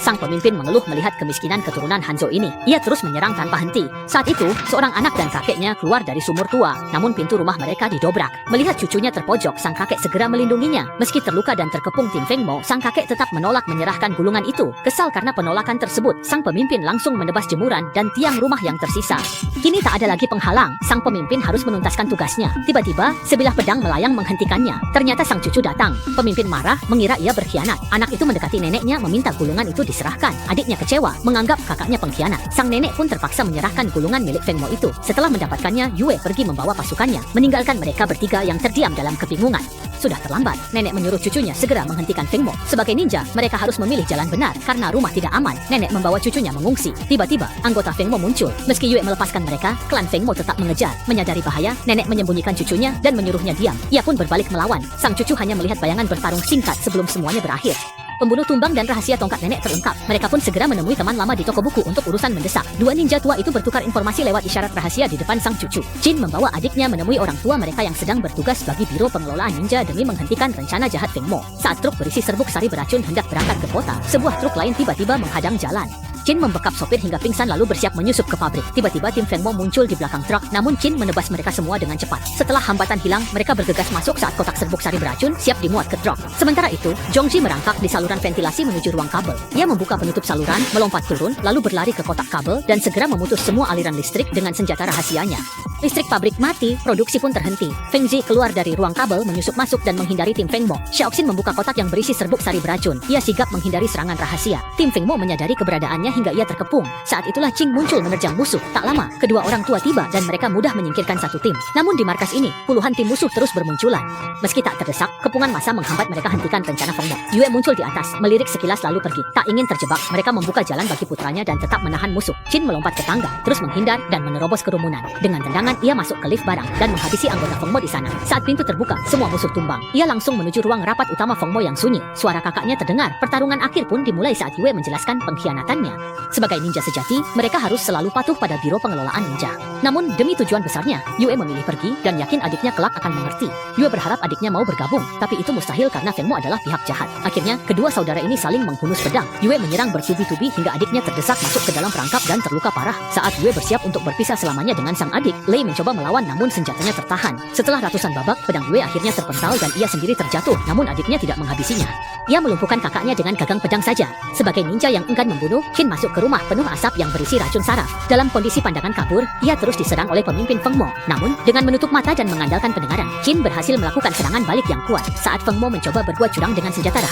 Sang pemimpin mengeluh melihat kemiskinan keturunan Hanzo ini. Ia terus menyerang tanpa henti. Saat itu, seorang anak dan kakeknya keluar dari sumur tua, namun pintu rumah mereka didobrak. Melihat cucunya terpojok, sang kakek segera melindunginya. Meski terluka dan terkepung tim Feng Mo, sang kakek tetap menolak menyerahkan gulungan itu. Kesal karena penolakan tersebut, sang pemimpin langsung menebas jemuran dan tiang rumah yang tersisa. Kini tak ada lagi penghalang, sang pemimpin harus menuntaskan tugasnya. Tiba-tiba, sebilah pedang melayang menghentikannya. Ternyata sang cucu datang. Pemimpin marah, mengira ia berkhianat. Anak itu mendekati neneknya meminta gulungan itu diserahkan. Adiknya kecewa, menganggap kakaknya pengkhianat. Sang nenek pun terpaksa menyerahkan gulungan milik Feng Mo itu. Setelah mendapatkannya, Yue pergi membawa pasukannya, meninggalkan mereka bertiga yang terdiam dalam kebingungan. Sudah terlambat, nenek menyuruh cucunya segera menghentikan Feng Mo. Sebagai ninja, mereka harus memilih jalan benar karena rumah tidak aman. Nenek membawa cucunya mengungsi. Tiba-tiba, anggota Feng Mo muncul. Meski Yue melepaskan mereka, klan Feng Mo tetap mengejar. Menyadari bahaya, nenek menyembunyikan cucunya dan menyuruhnya diam. Ia pun berbalik melawan. Sang cucu hanya melihat bayangan bertarung singkat sebelum semuanya berakhir. Pembunuh tumbang dan rahasia tongkat nenek terungkap. Mereka pun segera menemui teman lama di toko buku untuk urusan mendesak. Dua ninja tua itu bertukar informasi lewat isyarat rahasia di depan sang cucu. Jin membawa adiknya menemui orang tua mereka yang sedang bertugas bagi Biro Pengelolaan Ninja demi menghentikan rencana jahat Feng Mo. Saat truk berisi serbuk sari beracun hendak berangkat ke kota, sebuah truk lain tiba-tiba menghadang jalan. Jin membekap sopir hingga pingsan lalu bersiap menyusup ke pabrik. Tiba-tiba tim Feng Mo muncul di belakang truk, namun Jin menebas mereka semua dengan cepat. Setelah hambatan hilang, mereka bergegas masuk saat kotak serbuk sari beracun siap dimuat ke truk. Sementara itu, Zhongji merangkak di saluran ventilasi menuju ruang kabel. Ia membuka penutup saluran, melompat turun, lalu berlari ke kotak kabel dan segera memutus semua aliran listrik dengan senjata rahasianya. Listrik pabrik mati, produksi pun terhenti. Feng Ji keluar dari ruang kabel, menyusup masuk dan menghindari tim Feng Mo. Xiaoxin membuka kotak yang berisi serbuk sari beracun. Ia sigap menghindari serangan rahasia. Tim Feng Mo menyadari keberadaannya hingga ia terkepung. Saat itulah Qing muncul menerjang musuh. Tak lama, kedua orang tua tiba dan mereka mudah menyingkirkan satu tim. Namun di markas ini, puluhan tim musuh terus bermunculan. Meski tak terdesak, kepungan massa menghambat mereka hentikan rencana Feng Mo. Yue muncul di atas, melirik sekilas lalu pergi. Tak ingin terjebak, mereka membuka jalan bagi putranya dan tetap menahan musuh. Qin melompat ke tangga, terus menghindar dan menerobos kerumunan. Dengan tendangan, ia masuk ke lift barang dan menghabisi anggota Feng Mo di sana. Saat pintu terbuka, semua musuh tumbang. Ia langsung menuju ruang rapat utama Feng Mo yang sunyi. Suara kakaknya terdengar. Pertarungan akhir pun dimulai saat Yue menjelaskan pengkhianatannya. Sebagai ninja sejati, mereka harus selalu patuh pada Biro Pengelolaan Ninja. Namun, demi tujuan besarnya, Yue memilih pergi dan yakin adiknya kelak akan mengerti. Yue berharap adiknya mau bergabung, tapi itu mustahil karena Feng Mo adalah pihak jahat. Akhirnya, kedua saudara ini saling menghunus pedang. Yue menyerang bertubi-tubi hingga adiknya terdesak masuk ke dalam perangkap dan terluka parah. Saat Yue bersiap untuk berpisah selamanya dengan sang adik, Lei mencoba melawan namun senjatanya tertahan. Setelah ratusan babak, pedang Yue akhirnya terpental dan ia sendiri terjatuh, namun adiknya tidak menghabisinya. Ia melumpuhkan kakaknya dengan gagang pedang saja. Sebagai ninja yang enggan membunuh, Qin masuk ke rumah penuh asap yang berisi racun saraf. Dalam kondisi pandangan kabur, ia terus diserang oleh pemimpin Feng Mo. Namun, dengan menutup mata dan mengandalkan pendengaran, Qin berhasil melakukan serangan balik yang kuat. Saat Feng Mo mencoba berbuat curang dengan senjata rahasia,